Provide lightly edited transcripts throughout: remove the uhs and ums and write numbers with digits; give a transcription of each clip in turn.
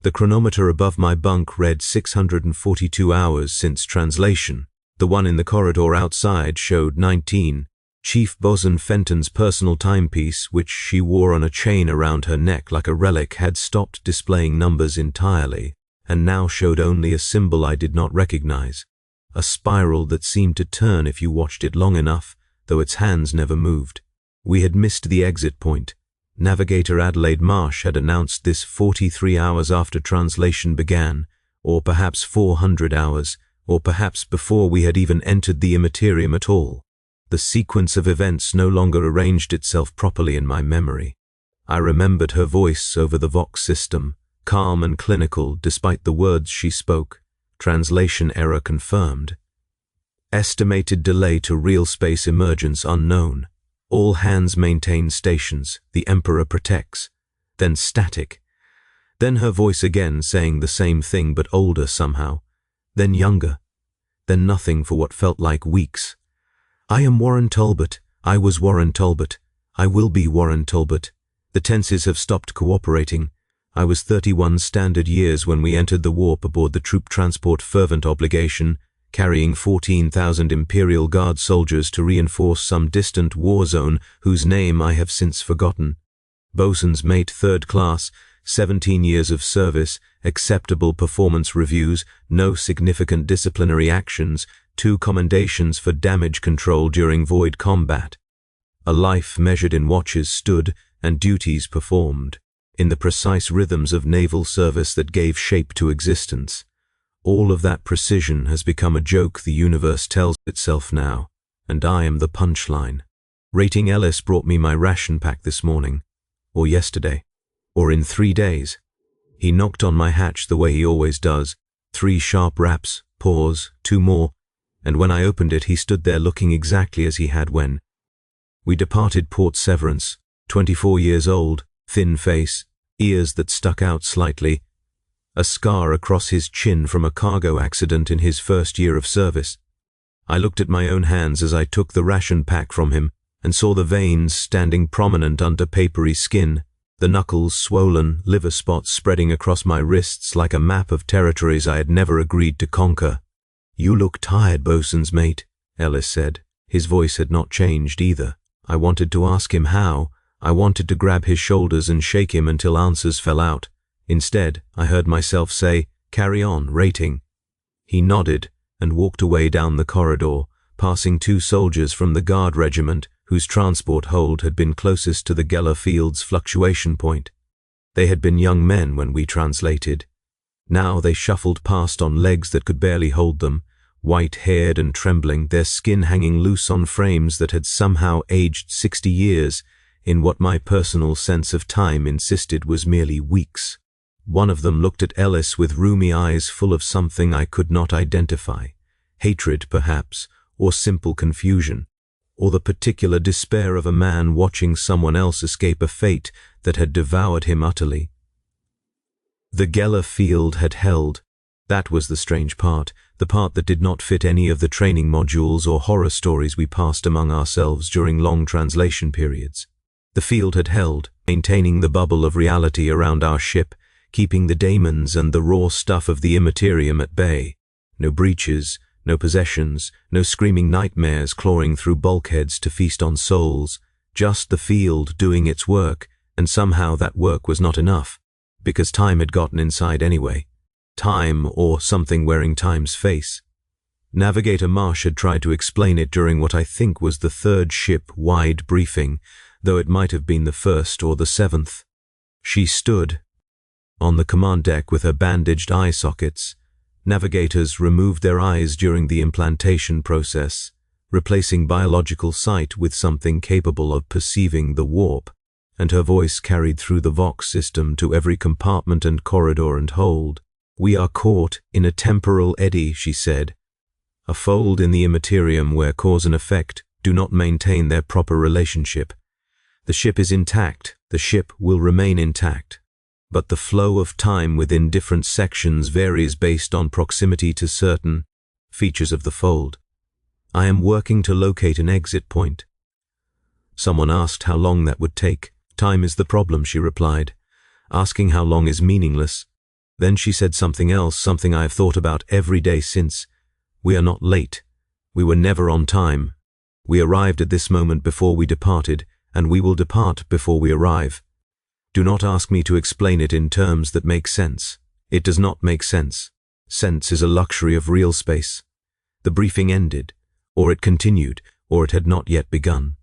The chronometer above my bunk read 642 hours since translation. The one in the corridor outside showed 19. Chief Bosun Fenton's personal timepiece, which she wore on a chain around her neck like a relic, had stopped displaying numbers entirely, and now showed only a symbol I did not recognize. A spiral that seemed to turn if you watched it long enough, though its hands never moved. We had missed the exit point. Navigator Adelaide Marsh had announced this 43 hours after translation began, or perhaps 400 hours, or perhaps before we had even entered the Imperium at all. The sequence of events no longer arranged itself properly in my memory. I remembered her voice over the Vox system, calm and clinical despite the words she spoke. Translation error confirmed. Estimated delay to real space emergence unknown. All hands maintain stations. The Emperor protects. Then static. Then her voice again saying the same thing but older somehow. Then younger. Then nothing for what felt like weeks. I am Warren Talbot. I was Warren Talbot. I will be Warren Talbot. The tenses have stopped cooperating. I was 31 standard years when we entered the warp aboard the troop transport Fervent Obligation, carrying 14,000 Imperial Guard soldiers to reinforce some distant war zone whose name I have since forgotten. Bosun's mate 3rd class, 17 years of service, acceptable performance reviews, no significant disciplinary actions, 2 commendations for damage control during void combat. A life measured in watches stood and duties performed, in the precise rhythms of naval service that gave shape to existence. All of that precision has become a joke the universe tells itself now, and I am the punchline. Rating Ellis brought me my ration pack this morning, or yesterday, or in 3 days. He knocked on my hatch the way he always does, 3 sharp raps, pause, 2 more, and when I opened it he stood there looking exactly as he had when we departed Port Severance, 24 years old, thin face, ears that stuck out slightly, a scar across his chin from a cargo accident in his first year of service. I looked at my own hands as I took the ration pack from him and saw the veins standing prominent under papery skin, the knuckles swollen, liver spots spreading across my wrists like a map of territories I had never agreed to conquer. "You look tired, bosun's mate," Ellis said. His voice had not changed either. I wanted to ask him how. I wanted to grab his shoulders and shake him until answers fell out. Instead, I heard myself say, "Carry on, rating." He nodded and walked away down the corridor, passing 2 soldiers from the Guard regiment whose transport hold had been closest to the Geller Field's fluctuation point. They had been young men when we translated. Now they shuffled past on legs that could barely hold them, white-haired and trembling, their skin hanging loose on frames that had somehow aged 60 years, in what my personal sense of time insisted was merely weeks. One of them looked at Ellis with rheumy eyes full of something I could not identify. Hatred, perhaps, or simple confusion, or the particular despair of a man watching someone else escape a fate that had devoured him utterly. The Geller Field had held. That was the strange part, the part that did not fit any of the training modules or horror stories we passed among ourselves during long translation periods. The field had held, maintaining the bubble of reality around our ship, keeping the daemons and the raw stuff of the Imperium at bay. No breaches, no possessions, no screaming nightmares clawing through bulkheads to feast on souls, just the field doing its work, and somehow that work was not enough, because time had gotten inside anyway. Time, or something wearing time's face. Navigator Marsh had tried to explain it during what I think was the 3rd ship-wide briefing, though it might have been the 1st or the 7th. She stood on the command deck with her bandaged eye sockets. Navigators removed their eyes during the implantation process, replacing biological sight with something capable of perceiving the warp, and her voice carried through the Vox system to every compartment and corridor and hold. "We are caught in a temporal eddy," she said, "a fold in the Imperium where cause and effect do not maintain their proper relationship. The ship is intact, the ship will remain intact, but the flow of time within different sections varies based on proximity to certain features of the fold. I am working to locate an exit point." Someone asked how long that would take. "Time is the problem," she replied. "Asking how long is meaningless. Then she said something else, something I have thought about every day since. We are not late. We were never on time. We arrived at this moment before we departed, and we will depart before we arrive. Do not ask me to explain it in terms that make sense. It does not make sense. Sense is a luxury of real space. The briefing ended, or it continued, or it had not yet begun.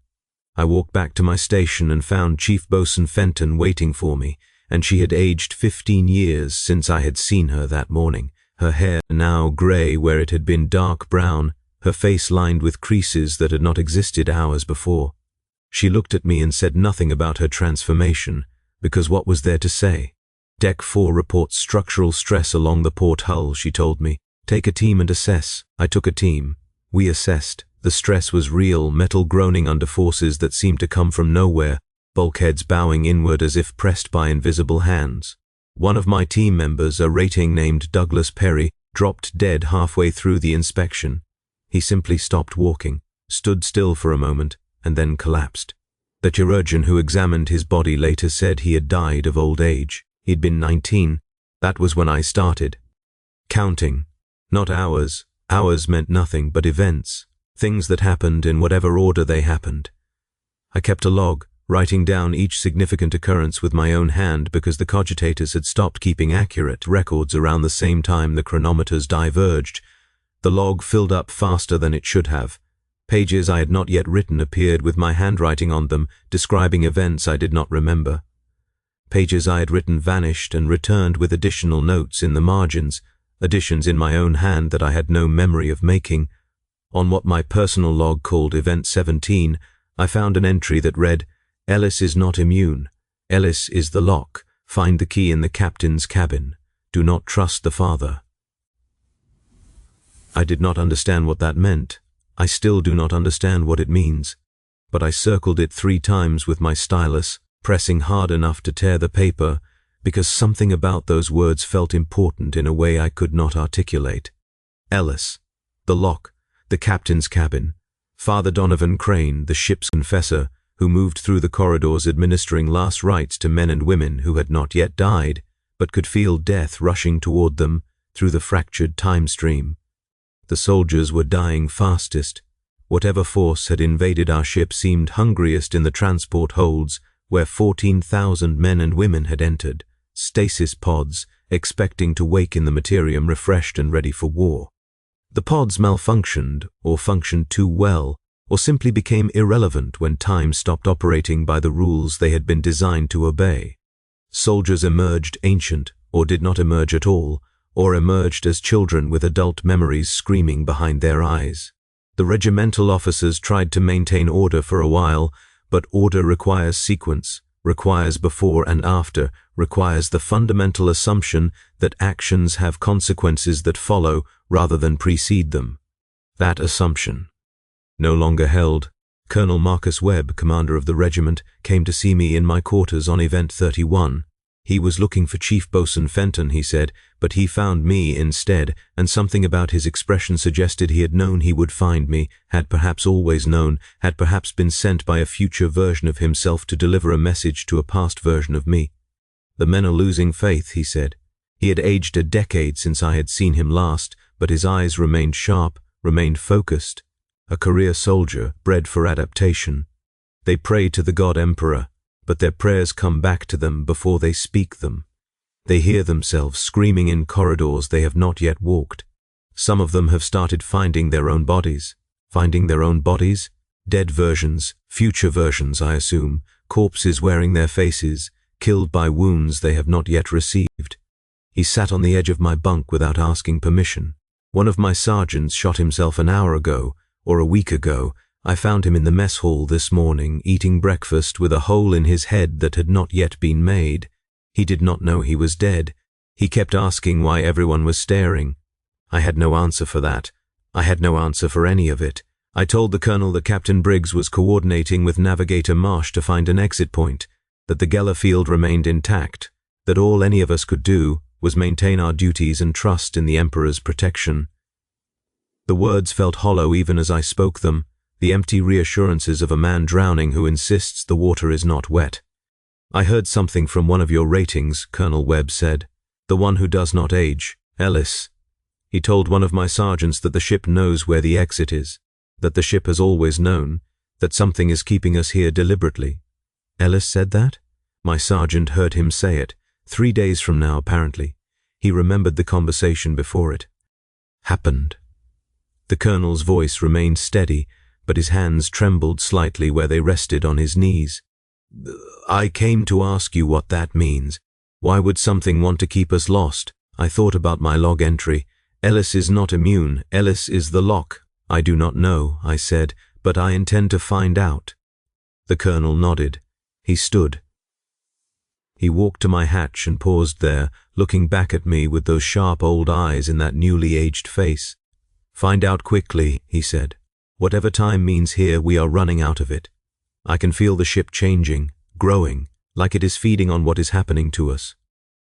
I walked back to my station and found Chief Bosun Fenton waiting for me, and she had aged 15 years since I had seen her that morning, her hair now grey where it had been dark brown, her face lined with creases that had not existed hours before. She looked at me and said nothing about her transformation, because what was there to say? Deck 4 reports structural stress along the port hull, she told me. Take a team and assess. I took a team. We assessed. The stress was real, metal groaning under forces that seemed to come from nowhere, bulkheads bowing inward as if pressed by invisible hands. One of my team members, a rating named Douglas Perry, dropped dead halfway through the inspection. He simply stopped walking, stood still for a moment, and then collapsed. The chirurgeon who examined his body later said he had died of old age. He'd been 19. That was when I started. Counting. Not hours. Hours meant nothing but events. Things that happened in whatever order they happened. I kept a log, writing down each significant occurrence with my own hand because the cogitators had stopped keeping accurate records around the same time the chronometers diverged. The log filled up faster than it should have. Pages I had not yet written appeared with my handwriting on them, describing events I did not remember. Pages I had written vanished and returned with additional notes in the margins, additions in my own hand that I had no memory of making. On what my personal log called Event 17, I found an entry that read, "Ellis is not immune. Ellis is the lock. Find the key in the captain's cabin. Do not trust the father." I did not understand what that meant. I still do not understand what it means. But I circled it 3 times with my stylus, pressing hard enough to tear the paper, because something about those words felt important in a way I could not articulate. Ellis, the lock, the captain's cabin, Father Donovan Crane, the ship's confessor, who moved through the corridors administering last rites to men and women who had not yet died, but could feel death rushing toward them through the fractured time stream. The soldiers were dying fastest. Whatever force had invaded our ship seemed hungriest in the transport holds, where 14,000 men and women had entered, stasis pods, expecting to wake in the Imperium refreshed and ready for war. The pods malfunctioned, or functioned too well, or simply became irrelevant when time stopped operating by the rules they had been designed to obey. Soldiers emerged ancient, or did not emerge at all, or emerged as children with adult memories screaming behind their eyes. The regimental officers tried to maintain order for a while, but order requires sequence, requires before and after, requires the fundamental assumption that actions have consequences that follow rather than precede them. That assumption no longer held. Colonel Marcus Webb, commander of the regiment, came to see me in my quarters on Event 31. He was looking for Chief Bosun Fenton, he said, but he found me instead, and something about his expression suggested he had known he would find me, had perhaps always known, had perhaps been sent by a future version of himself to deliver a message to a past version of me. The men are losing faith, he said. He had aged a decade since I had seen him last, but his eyes remained sharp, remained focused. A career soldier, bred for adaptation. They pray to the God Emperor, but their prayers come back to them before they speak them. They hear themselves screaming in corridors they have not yet walked. Some of them have started finding their own bodies. Finding their own bodies? Dead versions, future versions, I assume, corpses wearing their faces, killed by wounds they have not yet received. He sat on the edge of my bunk without asking permission. One of my sergeants shot himself an hour ago, or a week ago. I found him in the mess hall this morning, eating breakfast with a hole in his head that had not yet been made. He did not know he was dead. He kept asking why everyone was staring. I had no answer for that. I had no answer for any of it. I told the colonel that Captain Briggs was coordinating with Navigator Marsh to find an exit point, that the Geller field remained intact, that all any of us could do was maintain our duties and trust in the Emperor's protection. The words felt hollow even as I spoke them, the empty reassurances of a man drowning who insists the water is not wet. I heard something from one of your ratings, Colonel Webb said. The one who does not age, Ellis. He told one of my sergeants that the ship knows where the exit is, that the ship has always known, that something is keeping us here deliberately. Ellis said that? My sergeant heard him say it, 3 days from now apparently. He remembered the conversation before it happened. The colonel's voice remained steady, but his hands trembled slightly where they rested on his knees. I came to ask you what that means. Why would something want to keep us lost? I thought about my log entry. Ellis is not immune. Ellis is the lock. I do not know, I said, but I intend to find out. The colonel nodded. He stood. He walked to my hatch and paused there, looking back at me with those sharp old eyes in that newly aged face. Find out quickly, he said. Whatever time means here, we are running out of it. I can feel the ship changing, growing, like it is feeding on what is happening to us.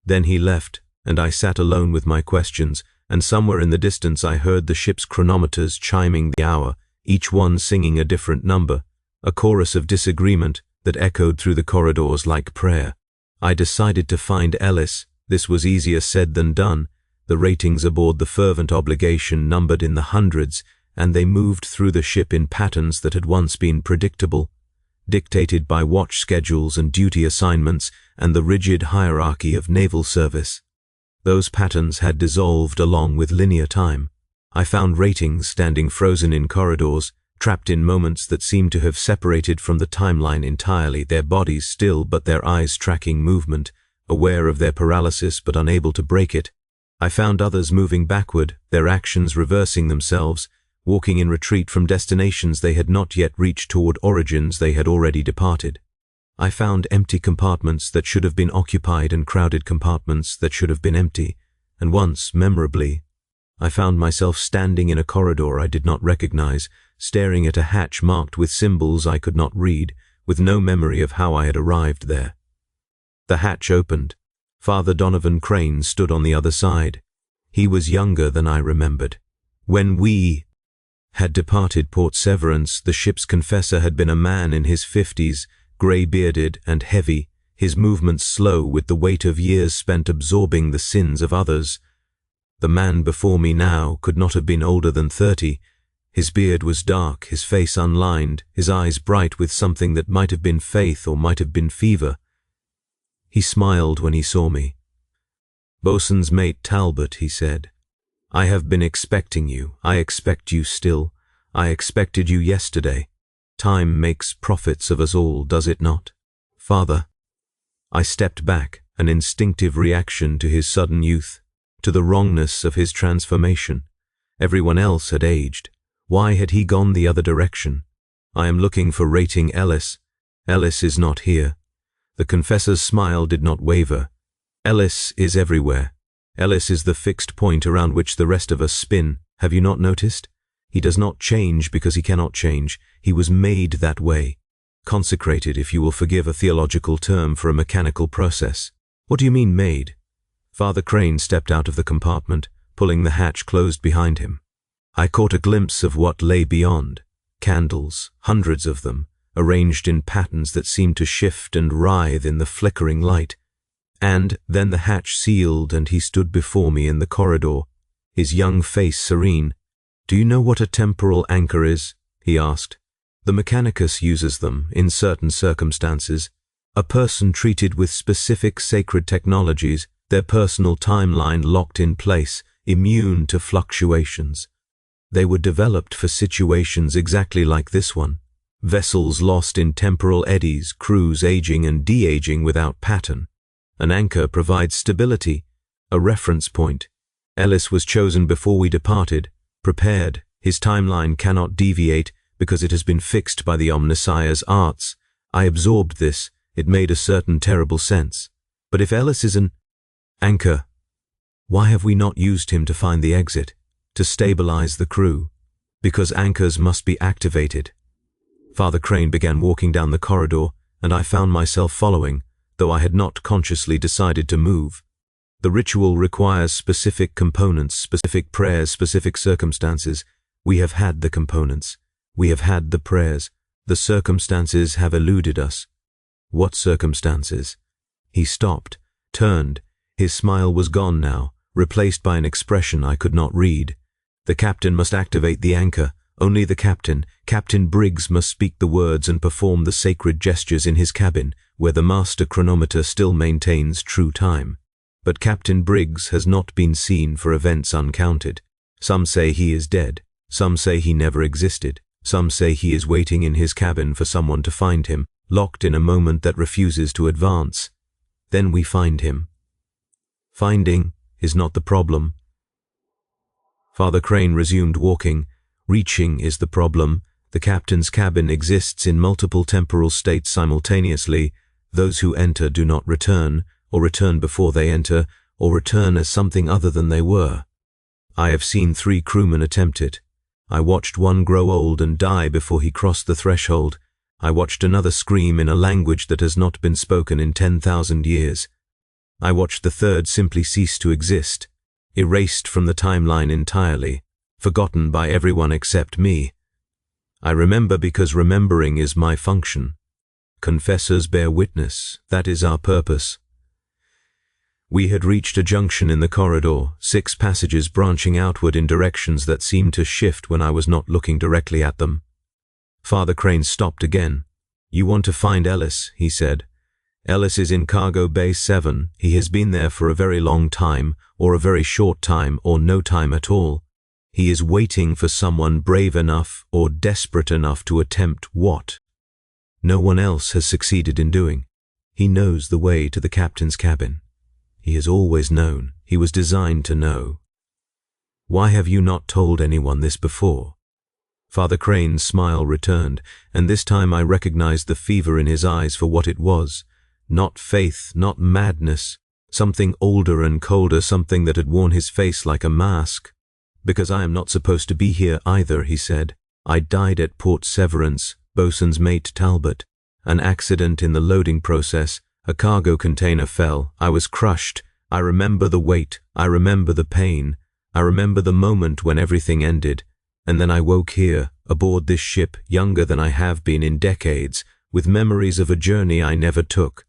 Then he left, and I sat alone with my questions, and somewhere in the distance I heard the ship's chronometers chiming the hour, each one singing a different number, a chorus of disagreement that echoed through the corridors like prayer. I decided to find Ellis. This was easier said than done. The ratings aboard the fervent obligation numbered in the hundreds, and they moved through the ship in patterns that had once been predictable, dictated by watch schedules and duty assignments and the rigid hierarchy of naval service. Those patterns had dissolved along with linear time. I found ratings standing frozen in corridors, trapped in moments that seemed to have separated from the timeline entirely, their bodies still but their eyes tracking movement, aware of their paralysis but unable to break it. I found others moving backward, their actions reversing themselves, walking in retreat from destinations they had not yet reached toward origins they had already departed. I found empty compartments that should have been occupied and crowded compartments that should have been empty, and once, memorably, I found myself standing in a corridor I did not recognize, staring at a hatch marked with symbols I could not read, with no memory of how I had arrived there. The hatch opened. Father Donovan Crane stood on the other side. He was younger than I remembered. When we had departed Port Severance, the ship's confessor had been a man in his 50s, grey-bearded and heavy, his movements slow with the weight of years spent absorbing the sins of others. The man before me now could not have been older than 30. His beard was dark, his face unlined, his eyes bright with something that might have been faith or might have been fever. He smiled when he saw me. "Bosun's mate Talbot," he said. "I have been expecting you. I expect you still. I expected you yesterday. Time makes prophets of us all, does it not? Father." I stepped back, an instinctive reaction to his sudden youth, to the wrongness of his transformation. Everyone else had aged. Why had he gone the other direction? I am looking for rating Ellis. Ellis is not here. The confessor's smile did not waver. Ellis is everywhere. Ellis is the fixed point around which the rest of us spin. Have you not noticed? He does not change because he cannot change. He was made that way. Consecrated, if you will forgive a theological term for a mechanical process. What do you mean made? Father Crane stepped out of the compartment, pulling the hatch closed behind him. I caught a glimpse of what lay beyond. Candles, hundreds of them, arranged in patterns that seemed to shift and writhe in the flickering light. And then the hatch sealed and he stood before me in the corridor, his young face serene. "Do you know what a temporal anchor is?" he asked. "The Mechanicus uses them in certain circumstances. A person treated with specific sacred technologies, their personal timeline locked in place, immune to fluctuations. They were developed for situations exactly like this one. Vessels lost in temporal eddies, crews aging and de-aging without pattern. An anchor provides stability, a reference point. Ellis was chosen before we departed, prepared. His timeline cannot deviate because it has been fixed by the Omnissiah's arts. I absorbed this. It made a certain terrible sense. But if Ellis is an anchor, why have we not used him to find the exit, to stabilize the crew? Because anchors must be activated. Father Crane began walking down the corridor, and I found myself following, though I had not consciously decided to move. The ritual requires specific components, specific prayers, specific circumstances. We have had the components. We have had the prayers. The circumstances have eluded us. What circumstances? He stopped, turned, His smile was gone now, replaced by an expression I could not read. The captain must activate the anchor. Only the captain, Captain Briggs, must speak the words and perform the sacred gestures in his cabin, where the master chronometer still maintains true time. But Captain Briggs has not been seen for events uncounted. Some say he is dead. Some say he never existed. Some say he is waiting in his cabin for someone to find him, locked in a moment that refuses to advance. Then we find him. Finding is not the problem. Father Crane resumed walking. Reaching is the problem. The captain's cabin exists in multiple temporal states simultaneously. Those who enter do not return, or return before they enter, or return as something other than they were. I have seen 3 crewmen attempt it. I watched one grow old and die before he crossed the threshold. I watched another scream in a language that has not been spoken in 10,000 years. I watched the third simply cease to exist, erased from the timeline entirely, forgotten by everyone except me. I remember because remembering is my function. Confessors bear witness, that is our purpose. We had reached a junction in the corridor, 6 passages branching outward in directions that seemed to shift when I was not looking directly at them. Father Crane stopped again. "You want to find Ellis," he said. "Ellis is in Cargo Bay 7. He has been there for a very long time, or a very short time, or no time at all. He is waiting for someone brave enough or desperate enough to attempt what no one else has succeeded in doing. He knows the way to the captain's cabin. He has always known. He was designed to know. Why have you not told anyone this before?" Father Crane's smile returned, and this time I recognized the fever in his eyes for what it was. Not faith, not madness, something older and colder, something that had worn his face like a mask. "Because I am not supposed to be here either," he said. "I died at Port Severance, bosun's mate Talbot. An accident in the loading process. A cargo container fell. I was crushed. I remember the weight. I remember the pain. I remember the moment when everything ended. And then I woke here, aboard this ship, younger than I have been in decades, with memories of a journey I never took."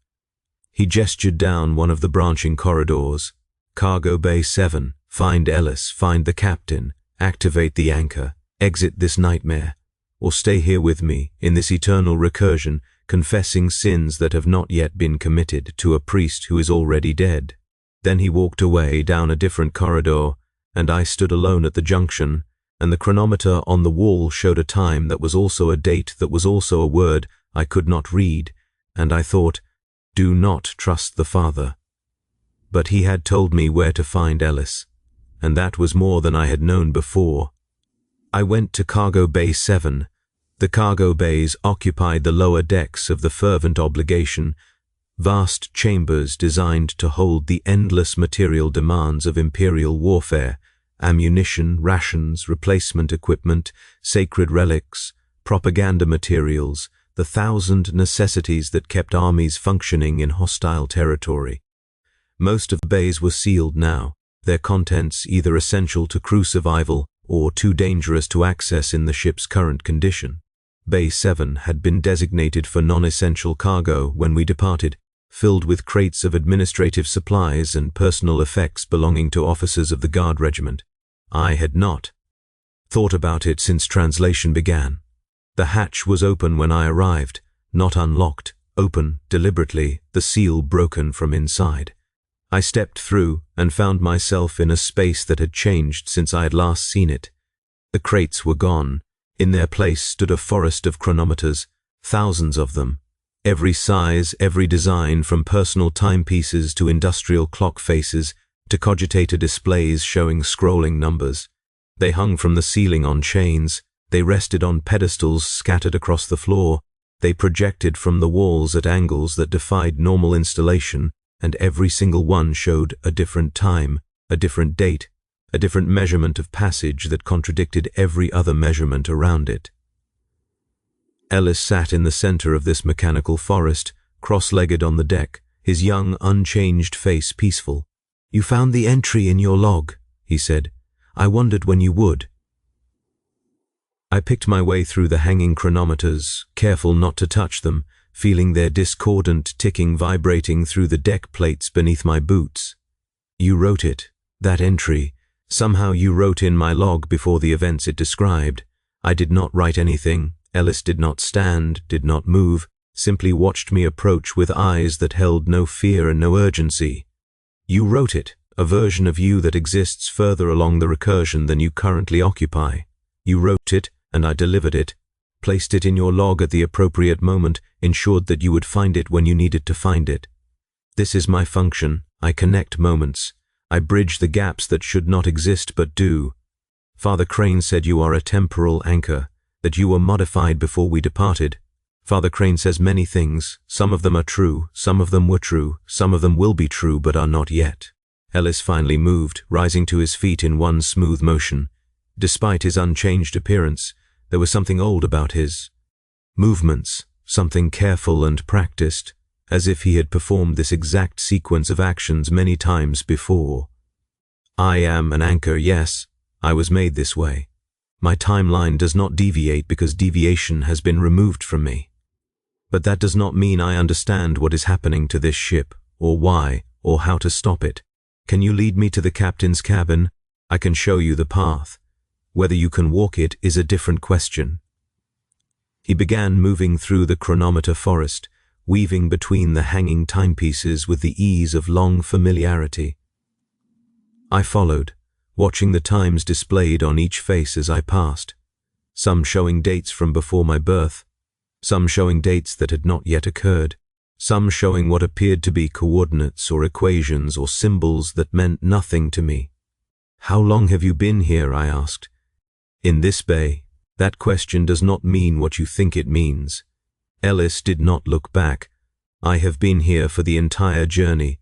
He gestured down one of the branching corridors. "Cargo Bay 7. Find Ellis, find the captain, activate the anchor, exit this nightmare, or stay here with me, in this eternal recursion, confessing sins that have not yet been committed to a priest who is already dead." Then he walked away down a different corridor, and I stood alone at the junction, and the chronometer on the wall showed a time that was also a date, that was also a word I could not read, and I thought, do not trust the Father. But he had told me where to find Ellis, and that was more than I had known before. I went to Cargo Bay 7. The cargo bays occupied the lower decks of the Fervent Obligation, vast chambers designed to hold the endless material demands of imperial warfare, ammunition, rations, replacement equipment, sacred relics, propaganda materials, the 1,000 necessities that kept armies functioning in hostile territory. Most of the bays were sealed now, their contents either essential to crew survival or too dangerous to access in the ship's current condition. Bay 7 had been designated for non-essential cargo when we departed, filled with crates of administrative supplies and personal effects belonging to officers of the Guard Regiment. I had not thought about it since translation began. The hatch was open when I arrived, not unlocked, open, deliberately, the seal broken from inside. I stepped through and found myself in a space that had changed since I had last seen it. The crates were gone. In their place stood a forest of chronometers, thousands of them. Every size, every design, from personal timepieces to industrial clock faces to cogitator displays showing scrolling numbers. They hung from the ceiling on chains. They rested on pedestals scattered across the floor. They projected from the walls at angles that defied normal installation, and every single one showed a different time, a different date, a different measurement of passage that contradicted every other measurement around it. Ellis sat in the center of this mechanical forest, cross-legged on the deck, his young, unchanged face peaceful. "You found the entry in your log," he said. "I wondered when you would." I picked my way through the hanging chronometers, careful not to touch them, feeling their discordant ticking vibrating through the deck plates beneath my boots. You wrote it, that entry. Somehow you wrote in my log before the events it described. I did not write anything. Ellis did not stand, did not move, simply watched me approach with eyes that held no fear and no urgency. You wrote it, a version of you that exists further along the recursion than you currently occupy. You wrote it, and I delivered it, placed it in your log at the appropriate moment, ensured that you would find it when you needed to find it. This is my function. I connect moments. I bridge the gaps that should not exist but do. Father Crane said you are a temporal anchor, that you were modified before we departed. Father Crane says many things. Some of them are true, some of them were true, some of them will be true but are not yet. Ellis finally moved, rising to his feet in one smooth motion. Despite his unchanged appearance, there was something old about his movements, something careful and practiced, as if he had performed this exact sequence of actions many times before. I am an anchor, yes. I was made this way. My timeline does not deviate because deviation has been removed from me. But that does not mean I understand what is happening to this ship, or why, or how to stop it. Can you lead me to the captain's cabin? I can show you the path. Whether you can walk it is a different question. He began moving through the chronometer forest, weaving between the hanging timepieces with the ease of long familiarity. I followed, watching the times displayed on each face as I passed, some showing dates from before my birth, some showing dates that had not yet occurred, some showing what appeared to be coordinates or equations or symbols that meant nothing to me. How long have you been here? I asked. In this bay. That question does not mean what you think it means. Ellis did not look back. I have been here for the entire journey.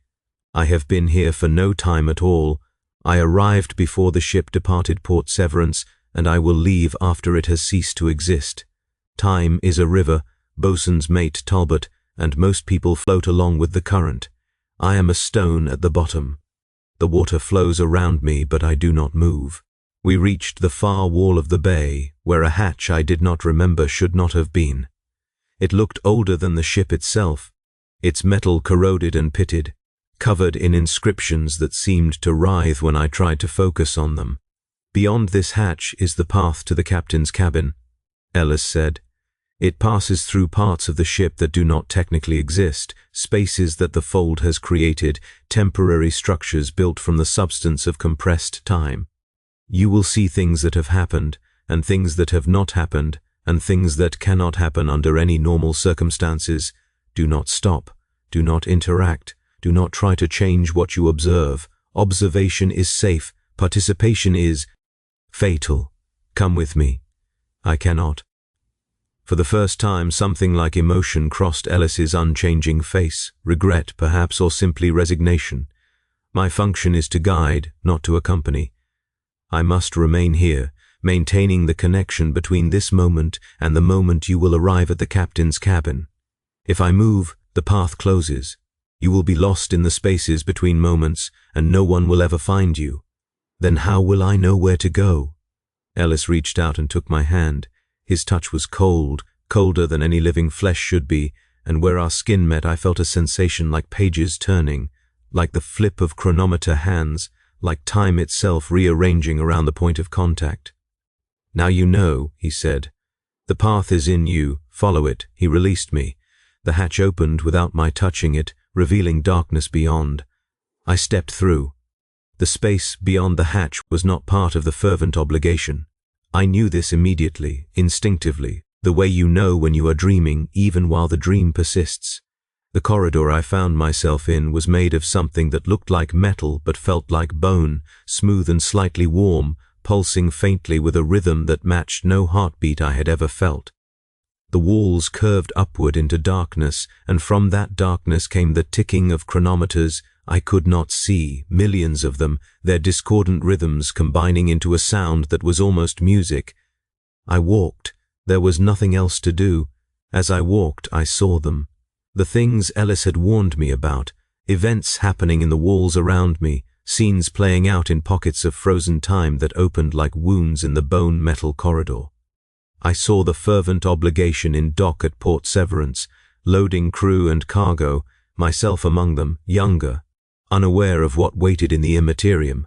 I have been here for no time at all. I arrived before the ship departed Port Severance, and I will leave after it has ceased to exist. Time is a river, bosun's mate Talbot, and most people float along with the current. I am a stone at the bottom. The water flows around me, but I do not move. We reached the far wall of the bay, where a hatch I did not remember should not have been. It looked older than the ship itself, its metal corroded and pitted, covered in inscriptions that seemed to writhe when I tried to focus on them. Beyond this hatch is the path to the captain's cabin, Ellis said. It passes through parts of the ship that do not technically exist, spaces that the fold has created, temporary structures built from the substance of compressed time. You will see things that have happened, and things that have not happened, and things that cannot happen under any normal circumstances. Do not stop. Do not interact. Do not try to change what you observe. Observation is safe. Participation is fatal. Come with me. I cannot. For the first time, something like emotion crossed Ellis's unchanging face, regret perhaps, or simply resignation. My function is to guide, not to accompany. I must remain here, maintaining the connection between this moment and the moment you will arrive at the captain's cabin. If I move, the path closes. You will be lost in the spaces between moments, and no one will ever find you. Then how will I know where to go? Ellis reached out and took my hand. His touch was cold, colder than any living flesh should be, and where our skin met I felt a sensation like pages turning, like the flip of chronometer hands, like time itself rearranging around the point of contact. Now you know, he said. The path is in you, follow it. He released me. The hatch opened without my touching it, revealing darkness beyond. I stepped through. The space beyond the hatch was not part of the fervent obligation. I knew this immediately, instinctively, the way you know when you are dreaming, even while the dream persists. The corridor I found myself in was made of something that looked like metal but felt like bone, smooth and slightly warm, pulsing faintly with a rhythm that matched no heartbeat I had ever felt. The walls curved upward into darkness, and from that darkness came the ticking of chronometers I could not see, millions of them, their discordant rhythms combining into a sound that was almost music. I walked. There was nothing else to do. As I walked, I saw them. The things Ellis had warned me about, events happening in the walls around me, scenes playing out in pockets of frozen time that opened like wounds in the bone-metal corridor. I saw the fervent obligation in dock at Port Severance, loading crew and cargo, myself among them, younger. unaware of what waited in the Imperium.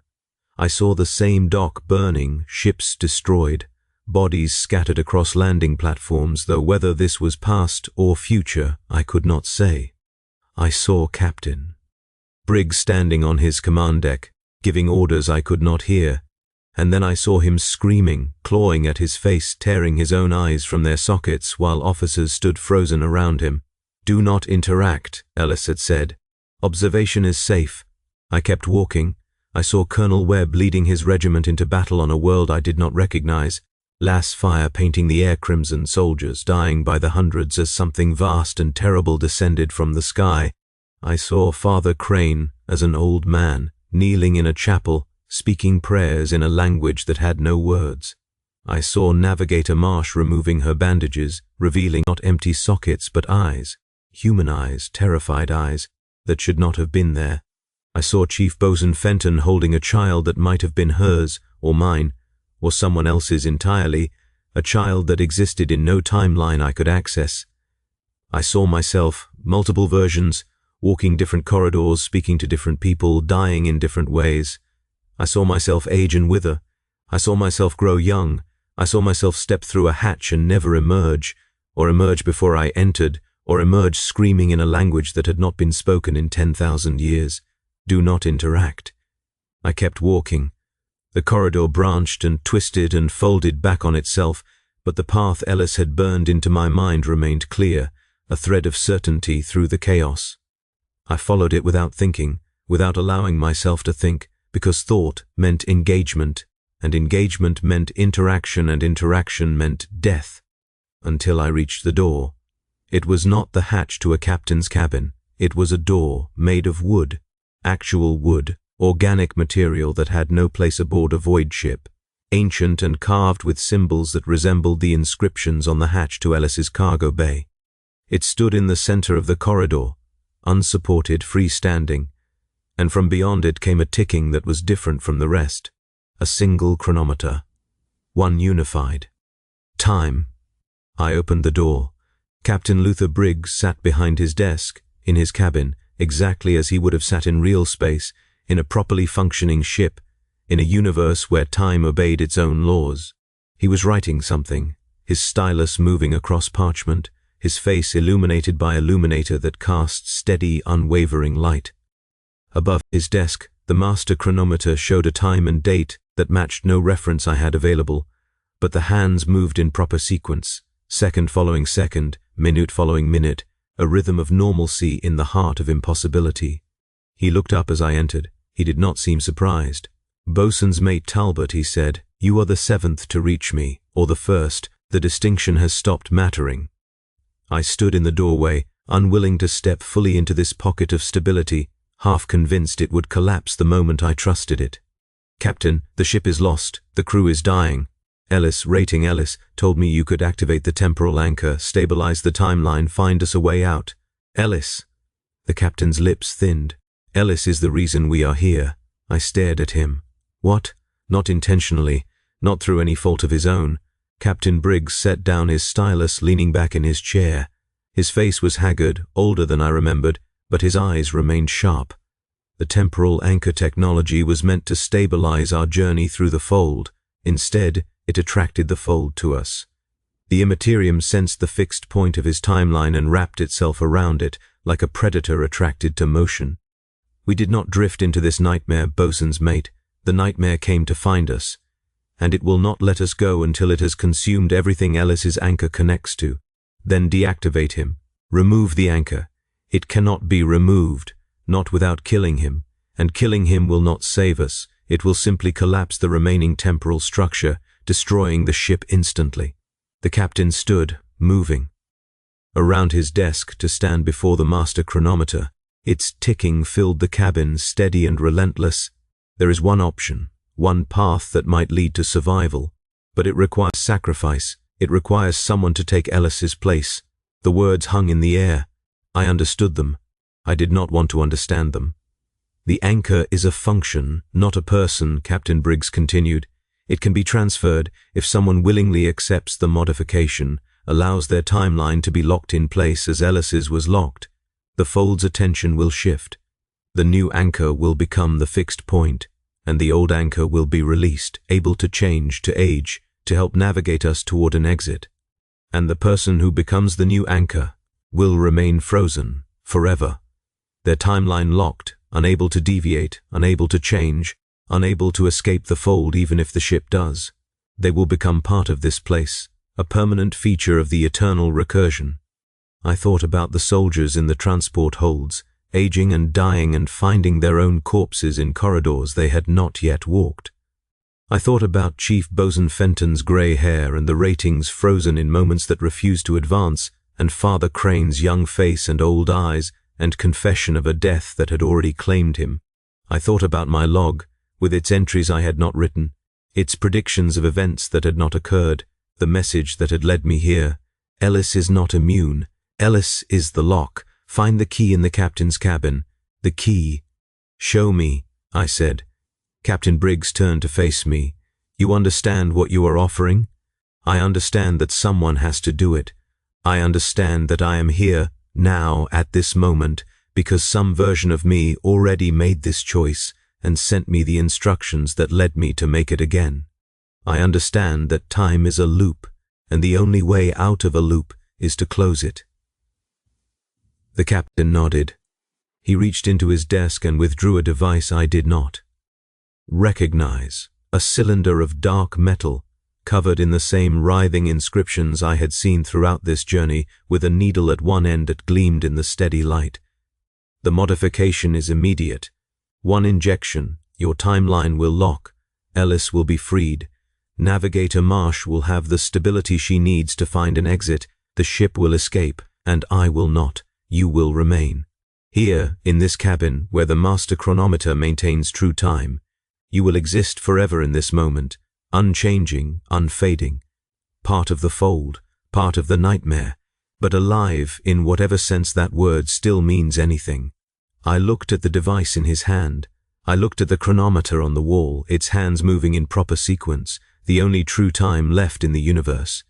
I saw the same dock burning, ships destroyed, bodies scattered across landing platforms, though whether this was past or future, I could not say. I saw Captain Briggs standing on his command deck, giving orders I could not hear, and then I saw him screaming, clawing at his face, tearing his own eyes from their sockets, while officers stood frozen around him. "Do not interact," Ellis had said. "Observation is safe." I kept walking. I saw Colonel Webb leading his regiment into battle on a world I did not recognize, las fire painting the air crimson, soldiers dying by the hundreds as something vast and terrible descended from the sky. I saw Father Crane as an old man, kneeling in a chapel, speaking prayers in a language that had no words. I saw Navigator Marsh removing her bandages, revealing not empty sockets but eyes, human eyes, terrified eyes, that should not have been there. I saw Chief Bosun Fenton holding a child that might have been hers, or mine, or someone else's entirely, a child that existed in no timeline I could access. I saw myself, multiple versions, walking different corridors, speaking to different people, dying in different ways. I saw myself age and wither. I saw myself grow young. I saw myself step through a hatch and never emerge, or emerge before I entered, or emerge screaming in a language that had not been spoken in 10,000 years. Do not interact. I kept walking. The corridor branched and twisted and folded back on itself, but the path Ellis had burned into my mind remained clear, a thread of certainty through the chaos. I followed it without thinking, without allowing myself to think, because thought meant engagement, and engagement meant interaction, and interaction meant death, until I reached the door. It was not the hatch to a captain's cabin. It was a door made of wood, actual wood, organic material that had no place aboard a void ship, ancient and carved with symbols that resembled the inscriptions on the hatch to Ellis's cargo bay. It stood in the center of the corridor, unsupported, freestanding, and from beyond it came a ticking that was different from the rest, a single chronometer, one unified. Time. I opened the door. Captain Luther Briggs sat behind his desk, in his cabin, exactly as he would have sat in real space, in a properly functioning ship, in a universe where time obeyed its own laws. He was writing something, his stylus moving across parchment, his face illuminated by a illuminator that cast steady, unwavering light. Above his desk, the master chronometer showed a time and date that matched no reference I had available, but the hands moved in proper sequence, second following second, minute following minute, a rhythm of normalcy in the heart of impossibility. He looked up as I entered. He did not seem surprised. "Bosun's mate Talbot," he said, "you are the 7th to reach me, or the 1st. The distinction has stopped mattering." I stood in the doorway, unwilling to step fully into this pocket of stability, half convinced it would collapse the moment I trusted it. "Captain, the ship is lost. The crew is dying. Ellis, rating Ellis, told me you could activate the temporal anchor, stabilize the timeline, find us a way out." "Ellis." The captain's lips thinned. "Ellis is the reason we are here." I stared at him. "What?" "Not intentionally, not through any fault of his own." Captain Briggs set down his stylus, leaning back in his chair. His face was haggard, older than I remembered, but his eyes remained sharp. The temporal anchor technology was meant to stabilize our journey through the fold. Instead, it attracted the fold to us. The Imperium sensed the fixed point of his timeline and wrapped itself around it, like a predator attracted to motion. We did not drift into this nightmare, Bosun's mate. The nightmare came to find us, and it will not let us go until it has consumed everything Ellis's anchor connects to. Then deactivate him. Remove the anchor. It cannot be removed, not without killing him, and killing him will not save us. It will simply collapse the remaining temporal structure, destroying the ship instantly. The captain stood, moving around his desk to stand before the master chronometer. Its ticking filled the cabin, steady and relentless. There is one option, one path that might lead to survival, but it requires sacrifice. It requires someone to take Ellis's place. The words hung in the air. I understood them. I did not want to understand them. "The anchor is a function, not a person," Captain Briggs continued. "It can be transferred if someone willingly accepts the modification, allows their timeline to be locked in place as Ellis's was locked. The fold's attention will shift. The new anchor will become the fixed point, and the old anchor will be released, able to change, to age, to help navigate us toward an exit. And the person who becomes the new anchor will remain frozen forever. Their timeline locked, unable to deviate, unable to change, unable to escape the fold even if the ship does. They will become part of this place, a permanent feature of the eternal recursion. I thought about the soldiers in the transport holds, aging and dying and finding their own corpses in corridors they had not yet walked. I thought about Chief Bosun Fenton's grey hair and the ratings frozen in moments that refused to advance, and Father Crane's young face and old eyes, and confession of a death that had already claimed him. I thought about my log, with its entries I had not written, its predictions of events that had not occurred, the message that had led me here. Ellis is not immune. Ellis is the lock. Find the key in the captain's cabin. The key. Show me, I said. Captain Briggs turned to face me. You understand what you are offering? I understand that someone has to do it. I understand that I am here, now, at this moment, because some version of me already made this choice and sent me the instructions that led me to make it again. I understand that time is a loop, and the only way out of a loop is to close it. The captain nodded. He reached into his desk and withdrew a device I did not recognize, a cylinder of dark metal, covered in the same writhing inscriptions I had seen throughout this journey, with a needle at one end that gleamed in the steady light. The modification is immediate. One injection, your timeline will lock, Ellis will be freed. Navigator Marsh will have the stability she needs to find an exit, the ship will escape, and I will not. You will remain. Here, in this cabin, where the master chronometer maintains true time, you will exist forever in this moment, unchanging, unfading, part of the fold, part of the nightmare, but alive in whatever sense that word still means anything. I looked at the device in his hand. I looked at the chronometer on the wall, its hands moving in proper sequence, the only true time left in the universe.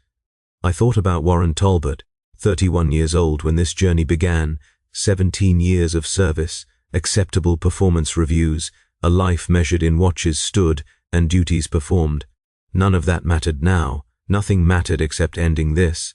I thought about Warren Talbot, 31 years old when this journey began, 17 years of service, acceptable performance reviews, a life measured in watches stood and duties performed. None of that mattered now. Nothing mattered except ending this.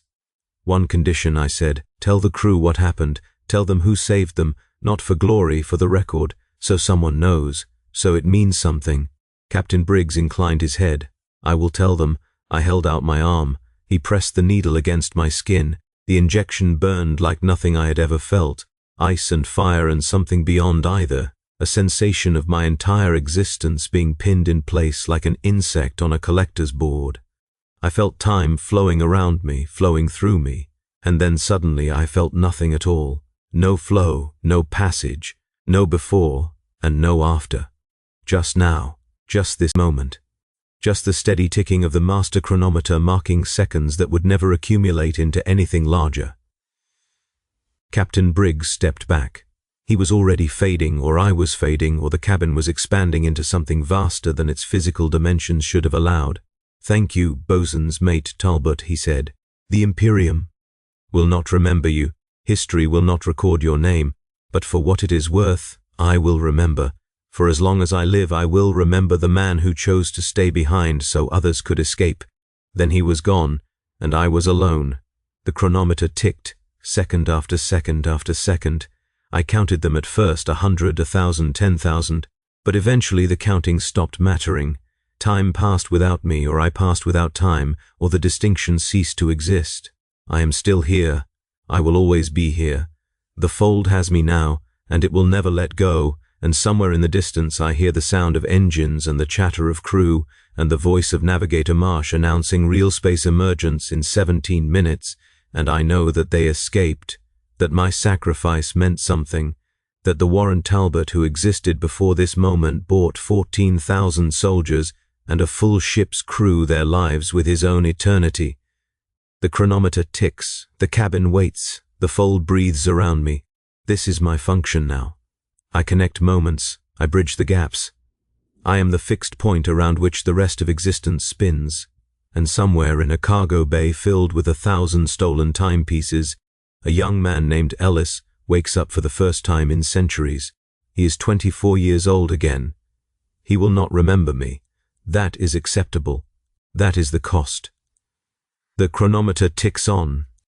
One condition, I said, tell the crew what happened, tell them who saved them, not for glory, for the record, so someone knows, so it means something. Captain Briggs inclined his head. I will tell them. I held out my arm. He pressed the needle against my skin. The injection burned like nothing I had ever felt, ice and fire and something beyond either, a sensation of my entire existence being pinned in place like an insect on a collector's board. I felt time flowing around me, flowing through me, and then suddenly I felt nothing at all. No flow, no passage, no before and no after. Just now, just this moment. Just the steady ticking of the master chronometer marking seconds that would never accumulate into anything larger. Captain Briggs stepped back. He was already fading, or I was fading, or the cabin was expanding into something vaster than its physical dimensions should have allowed. Thank you, bosun's mate Talbot, he said. The Imperium will not remember you. History will not record your name. But for what it is worth, I will remember. For as long as I live, I will remember the man who chose to stay behind so others could escape. Then he was gone, and I was alone. The chronometer ticked, second after second after second. I counted them at first, 100, 1,000, 10,000, but eventually the counting stopped mattering. Time passed without me, or I passed without time, or the distinction ceased to exist. I am still here. I will always be here. The fold has me now, and it will never let go. And somewhere in the distance I hear the sound of engines and the chatter of crew and the voice of Navigator Marsh announcing real space emergence in 17 minutes, and I know that they escaped, that my sacrifice meant something, that the Warren Talbot who existed before this moment bought 14,000 soldiers and a full ship's crew their lives with his own eternity. The chronometer ticks, the cabin waits, the fold breathes around me. This is my function now. I connect moments, I bridge the gaps. I am the fixed point around which the rest of existence spins, and somewhere in a cargo bay filled with 1,000 stolen timepieces, a young man named Ellis wakes up for the first time in centuries. He is 24 years old again. He will not remember me. That is acceptable. That is the cost. The chronometer ticks on.